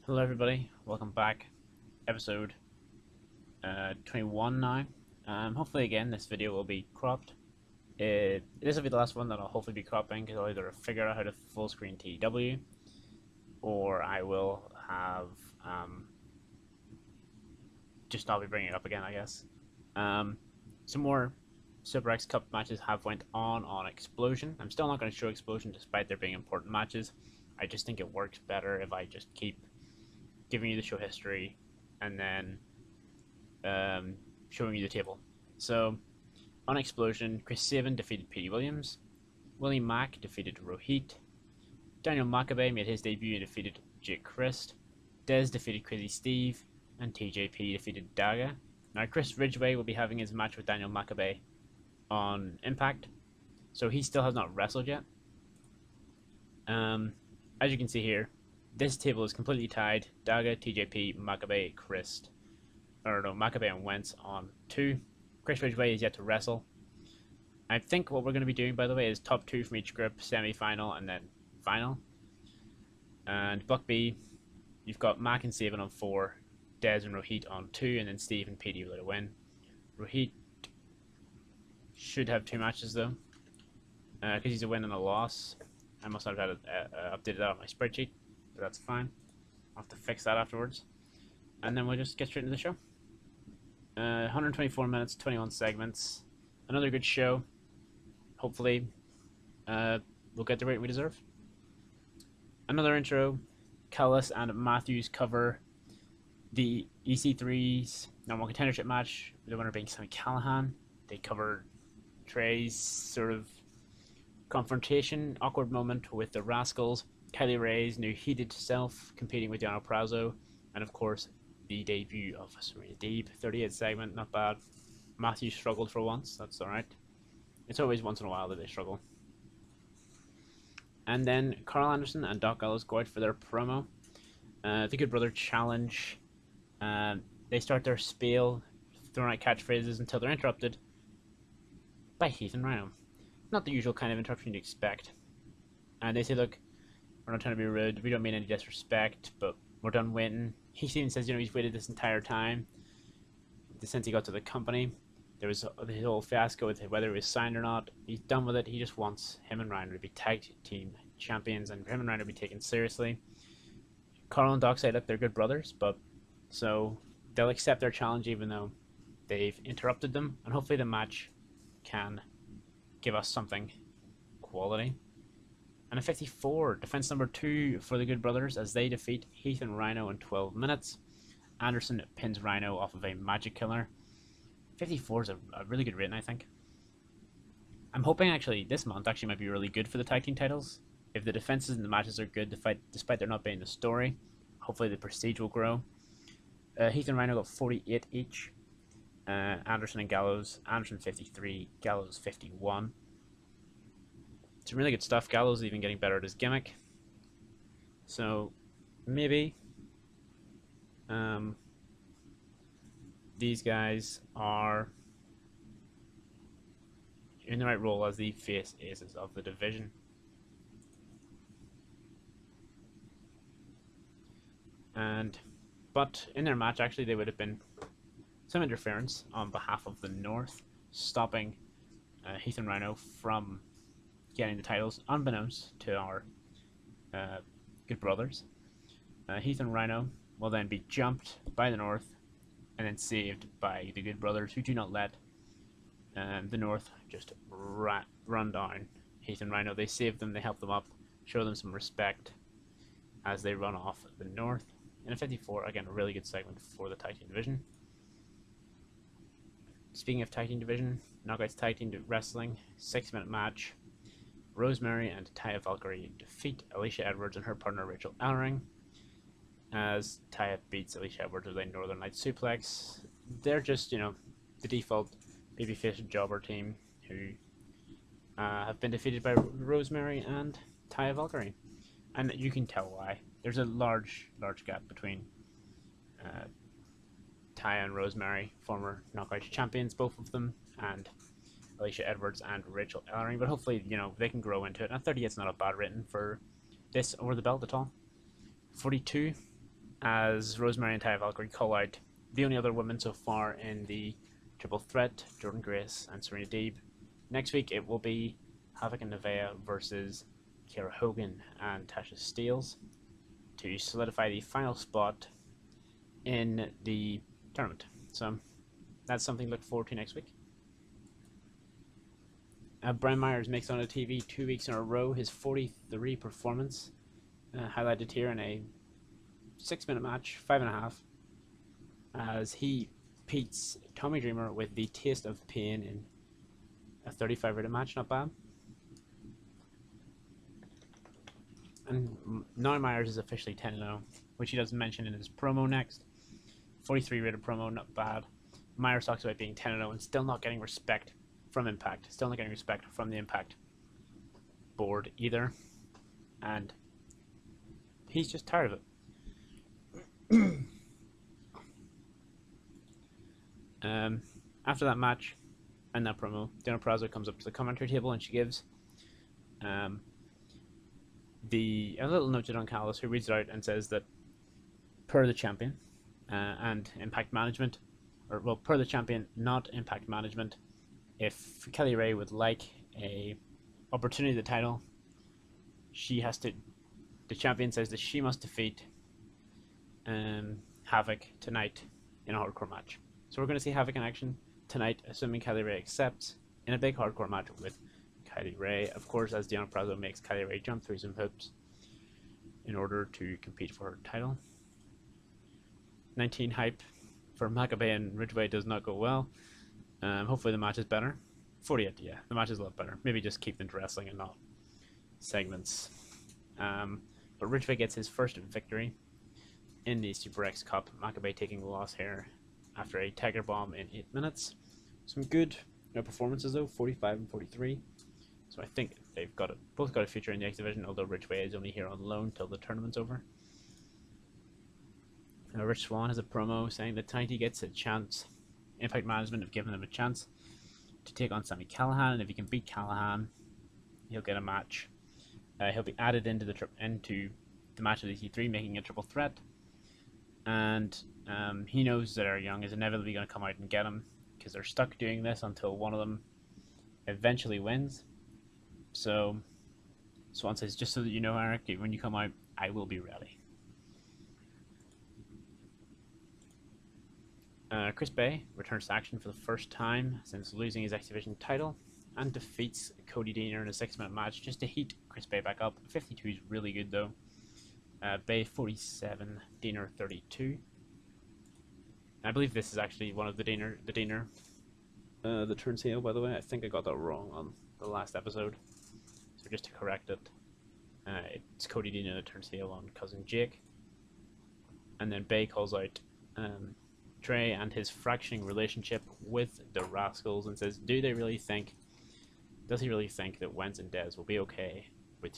Hello everybody, welcome back. Episode 21 now. Hopefully again this video will be cropped. This will be the last one that I'll hopefully be cropping because I'll either figure out how to full screen TEW or I will have just I'll be bringing it up again, I guess. Some more Super X Cup matches have went on Explosion. I'm still not going to show Explosion despite there being important matches. I just think it works better if I just keep giving you the show history and then showing you the table. So on Explosion, Chris Sabin defeated Petey Williams, Willie Mack defeated Rohit, Daniel Makabe made his debut and defeated Jake Christ, Dez defeated Crazy Steve, and TJP defeated Daga. Now Chris Ridgeway will be having his match with Daniel Makabe on Impact, so he still has not wrestled yet. As you can see here, this table is completely tied. Daga, TJP, Makabe, Christ. Or no, Makabe and Wentz on 2. Chris Ridgeway is yet to wrestle. I think what we're going to be doing, by the way, is top 2 from each group, semi-final, and then final. And Buck B, you've got Mac and Sabin on 4, Dez and Rohit on 2, and then Steve and Petey will win. Rohit should have 2 matches though, because he's a win and a loss. I must have had it updated that on my spreadsheet, but that's fine. I'll have to fix that afterwards. And then we'll just get straight into the show. 124 minutes, 21 segments. Another good show. Hopefully, we'll get the rating we deserve. Another intro. Callis and Matthews cover the EC3's number 1 contendership match, the winner being Sammy Callahan. They cover Trey's sort of confrontation, awkward moment with the Rascals, Kylie Rae's new heated self competing with Deonna Purrazzo, and of course the debut of Serena Deeb. 38 segment, not bad. Matthew struggled for once, that's alright. It's always once in a while that they struggle. And then Carl Anderson and Doc Gallows go out for their promo. The Good Brother Challenge. They start their spiel, throwing out catchphrases until they're interrupted by Heath and Rhino. Not the usual kind of interruption you'd expect. And they say, look, we're not trying to be rude, we don't mean any disrespect, but we're done waiting. Heath even says, he's waited this entire time since he got to the company. There was the whole fiasco with whether he was signed or not. He's done with it. He just wants him and Rhino to be tag team champions and for him and Rhino to be taken seriously. Carl and Doc say, look, they're good brothers, but so they'll accept their challenge even though they've interrupted them, and hopefully the match can give us something quality. And a 54, defense number 2 for the Good Brothers as they defeat Heath and Rhino in 12 minutes. Anderson pins Rhino off of a magic killer. 54 is a really good rating, I think. I'm hoping actually this month actually might be really good for the tag team titles. If the defenses and the matches are good, despite there not being the story, hopefully the prestige will grow. Heath and Rhino got 48 each. Anderson and Gallows, Anderson 53, Gallows 51. Some really good stuff. Gallows is even getting better at his gimmick. So maybe these guys are in the right role as the face aces of the division. But in their match, actually, they would have been some interference on behalf of the North, stopping Heath and Rhino from getting the titles, unbeknownst to our Good Brothers. Heath and Rhino will then be jumped by the North and then saved by the Good Brothers, who do not let the North just run down Heath and Rhino. They save them, they help them up, show them some respect as they run off the North. In a 54, again, a really good segment for the tag team division. Speaking of tag team division, Knockouts Tag Team Wrestling, 6-minute match. Rosemary and Taya Valkyrie defeat Alicia Edwards and her partner Rachel Ellering as Taya beats Alicia Edwards with a Northern Lights suplex. They're just, the default babyface jobber team who have been defeated by Rosemary and Taya Valkyrie. And you can tell why. There's a large gap between Taya and Rosemary, former Knockout champions, both of them, and Alicia Edwards and Rachel Ellering. But hopefully, they can grow into it. And 38 is not a bad rating for this or the belt at all. 42, as Rosemary and Taya Valkyrie call out the only other women so far in the triple threat, Jordan Grace and Serena Deeb. Next week it will be Havoc and Nevaeh versus Kiera Hogan and Tasha Steelz to solidify the final spot in the tournament. So that's something to look forward to next week. Brian Myers makes it on the TV 2 weeks in a row. His 43 performance, highlighted here in a 6-minute match, 5.5, as he beats Tommy Dreamer with the taste of pain in a 35 rated match. Not bad. And now Myers is officially 10-0, which he doesn't mention in his promo next. 43 rated promo, not bad. Myers talks about being 10-0 and still not getting respect from Impact. Still not getting respect from the Impact board either. And he's just tired of it. After that match and that promo, Deonna Purrazzo comes up to the commentary table and she gives a little note to Don Callis, who reads it out and says that per the champion and Impact Management, or well, per the champion, not Impact Management, if Kylie Rae would like a opportunity to the title, she has to. The champion says that she must defeat Havoc tonight in a hardcore match. So we're going to see Havoc in action tonight, assuming Kylie Rae accepts, in a big hardcore match with Kylie Rae. Of course, as Deonna Purrazzo makes Kylie Rae jump through some hoops in order to compete for her title. 19 hype for Makabe and Ridgeway does not go well. Hopefully the match is better. 48, yeah, the match is a lot better. Maybe just keep them wrestling and not segments. But Ridgeway gets his first victory in the Super X Cup. Makabe taking the loss here after a Tiger Bomb in 8 minutes. Some good performances though, 45 and 43. So I think they've both got a future in the X Division, although Ridgeway is only here on loan till the tournament's over. Rich Swann has a promo saying that tonight he gets a chance. Impact Management have given him a chance to take on Sami Callihan, and if he can beat Callihan, he'll get a match. He'll be added into the match of the T3, making a triple threat. And he knows that Eric Young is inevitably going to come out and get him, because they're stuck doing this until one of them eventually wins. So Swan says, just so that you know, Eric, when you come out, I will be ready. Chris Bay returns to action for the first time since losing his X Division title and defeats Cody Deaner in a 6-minute match just to heat Chris Bay back up. 52 is really good though. Bay 47, Deaner 32. I believe this is actually one of the Deaner, the turns heel, by the way. I think I got that wrong on the last episode. So just to correct it, it's Cody Deaner that turns heel on Cousin Jake. And then Bay calls out Trey and his fracturing relationship with the Rascals and says, does he really think that Wentz and Dez will be okay with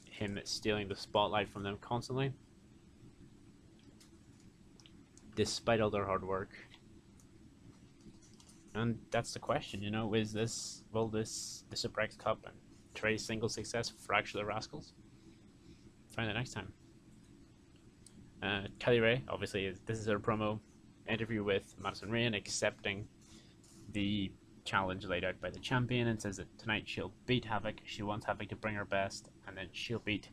him stealing the spotlight from them constantly, despite all their hard work? And that's the question, will this the Super X Cup and Trey's single success fracture the Rascals? Find out next time. Kylie Rae, obviously, this is her promo interview with Madison Rayne, accepting the challenge laid out by the champion, and says that tonight she'll beat Havoc. She wants Havoc to bring her best, and then she'll beat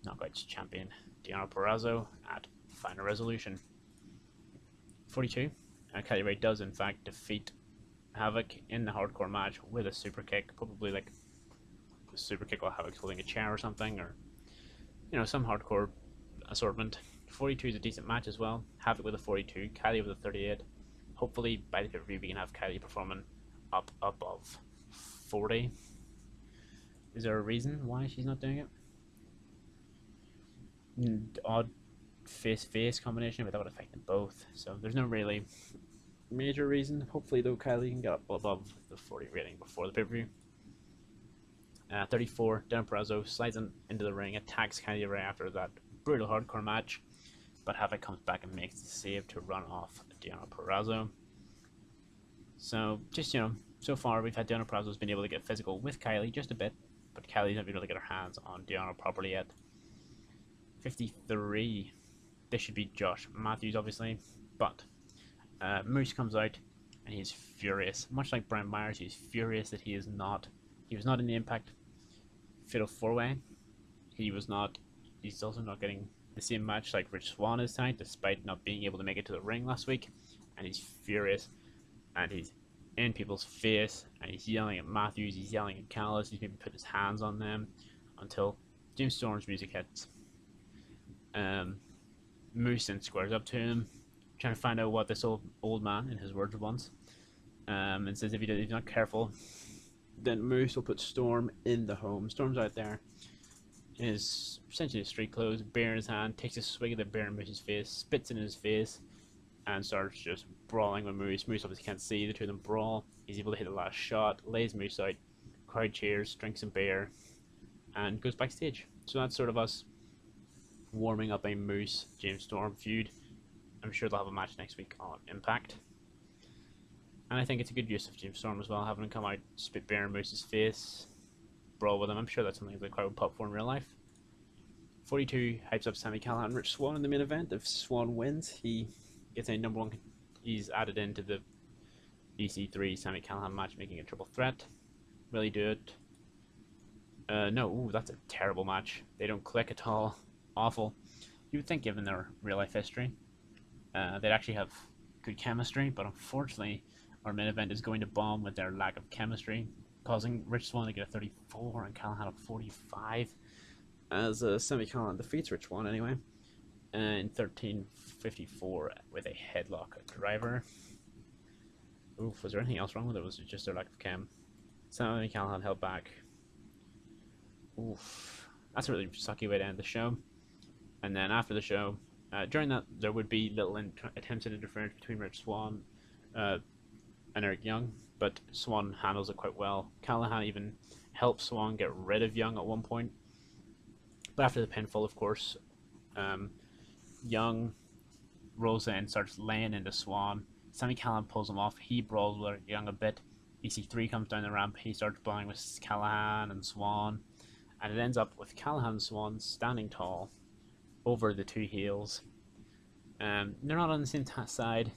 Knockouts champion Deonna Purrazzo at Final Resolution. 42. Kylie Rae does in fact defeat Havoc in the hardcore match with a super kick, probably like a super kick while Havoc's holding a chair or something, or some hardcore assortment. 42 is a decent match as well. Havoc with a 42, Kylie with a 38. Hopefully by the pay-per-view we can have Kylie performing up above 40. Is there a reason why she's not doing it? Odd face-face combination, but that would affect them both. So there's no really major reason. Hopefully though Kylie can get up above the 40 rating before the pay-per-view. 34, Deonna Purrazzo slides into the ring, attacks Kylie Rae after that brutal hardcore match, but Havoc comes back and makes the save to run off Deonna Purrazzo. So just so far we've had Deonna Purrazzo's been able to get physical with Kylie just a bit, but Kylie's not been able to get her hands on Deonna properly yet. 53, this should be Josh Matthews, obviously, but Moose comes out and he's furious. Much like Brian Myers, he's furious that he was not in the Impact Fatal 4-Way. He's also not getting the same match like Rich Swann is tonight, despite not being able to make it to the ring last week. And he's furious, and he's in people's face, and he's yelling at Matthews, he's yelling at Callis, he's maybe put his hands on them, until James Storm's music hits. Moose then squares up to him, trying to find out what this old man, in his words, wants, and says if he's not careful, then Moose will put Storm in the home. Storm's out there in his essentially street clothes, beer in his hand, takes a swig of the beer in Moose's face, spits in his face, and starts just brawling with Moose. Moose obviously can't see the two of them brawl. He's able to hit the last shot, lays Moose out, crowd cheers, drinks some beer, and goes backstage. So that's sort of us warming up a Moose James Storm feud. I'm sure they'll have a match next week on Impact. And I think it's a good use of James Storm as well, having him come out, spit beer in Moose's face, brawl with him. I'm sure that's something the crowd would pop for in real life. 42 hypes up Sami Callihan and Rich Swann in the main event. If Swann wins, he gets a number 1. He's added into the EC3 Sami Callihan match, making a triple threat. Will he do it? No. Ooh, that's a terrible match. They don't click at all. Awful. You would think, given their real life history, they'd actually have good chemistry, but unfortunately, our main event is going to bomb with their lack of chemistry, causing Rich Swann to get a 34 and Callihan a 45, as Sami Callihan defeats Rich Swann anyway, in 13:54 with a headlock driver. Oof, was there anything else wrong with it? Was it just their lack of chem? Sami Callihan held back. Oof, that's a really sucky way to end the show. And then after the show, during that, there would be little attempts at interference between Rich Swann and Eric Young, but Swann handles it quite well. Callihan even helps Swann get rid of Young at one point. But after the pinfall, of course, Young rolls in and starts laying into Swann. Sami Callihan pulls him off. He brawls with Young a bit. EC3 comes down the ramp. He starts brawling with Callihan and Swann. And it ends up with Callihan and Swann standing tall over the two heels. They're not on the same side.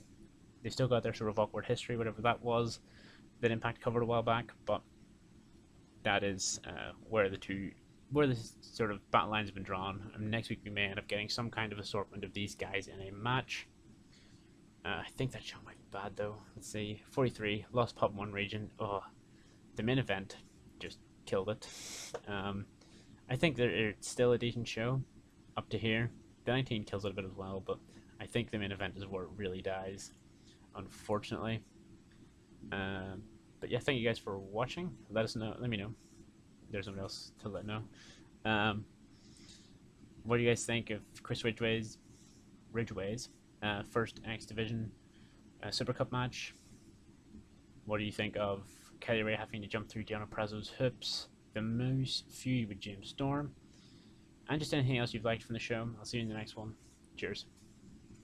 They've still got their sort of awkward history, whatever that was, that Impact covered a while back, but that is where the sort of battle lines have been drawn. And next week we may end up getting some kind of assortment of these guys in a match. I think that show might be bad though. Let's see, 43, lost pop 1 region. Oh, the main event just killed it. I think it's still a decent show up to here. The 19 kills it a bit as well, but I think the main event is where it really dies, unfortunately. But yeah, thank you guys for watching. Let us know. Let me know. There's someone else to let know. What do you guys think of Chris Ridgway's first X Division Super Cup match? What do you think of Kylie Rae having to jump through Deonna Purrazzo's hoops? The Moose feud with James Storm? And just anything else you've liked from the show. I'll see you in the next one. Cheers.